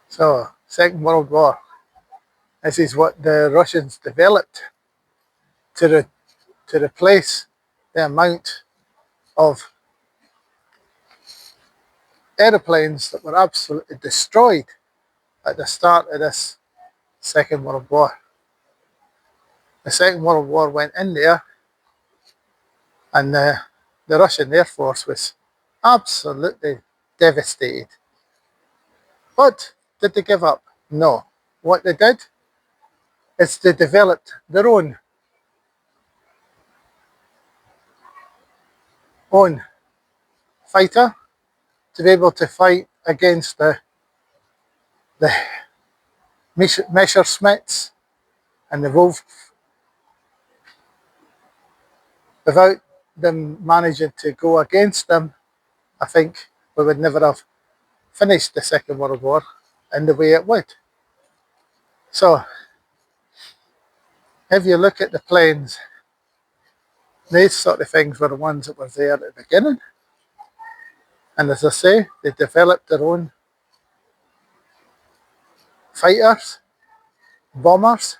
So, Second World War. This is what the Russians developed to, to replace the amount of aeroplanes that were absolutely destroyed at the start of this Second World War. The Second World War went in there, and the Russian Air Force was absolutely devastated. But did they give up? No. What they did is they developed their own fighter to be able to fight against the Messerschmitts and the Wolf without them managing to go against them. I think we would never have finished the Second World War in the way it would. So, if you look at the planes, these sort of things were the ones that were there at the beginning. And as I say, they developed their own fighters, bombers,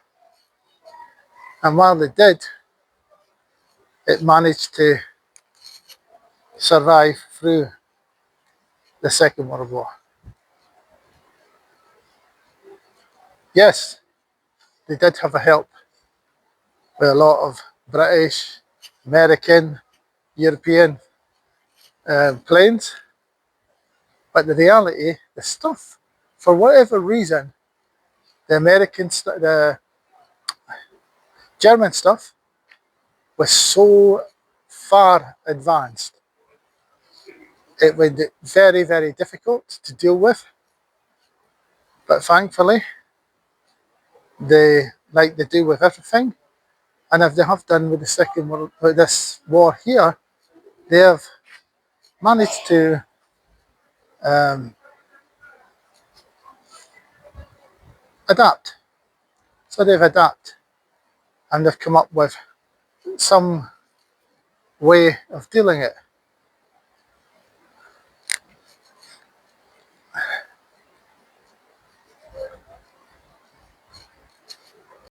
and while they did, it managed to survive through the Second World War. Yes, they did have a help with a lot of British, American, European planes, but the reality, the stuff, for whatever reason, the German stuff was so far advanced. It was very, very difficult to deal with, but thankfully, like they do with everything, and if they have done with with this war here, they have managed to adapt. So they've adapted, and they've come up with some way of dealing it.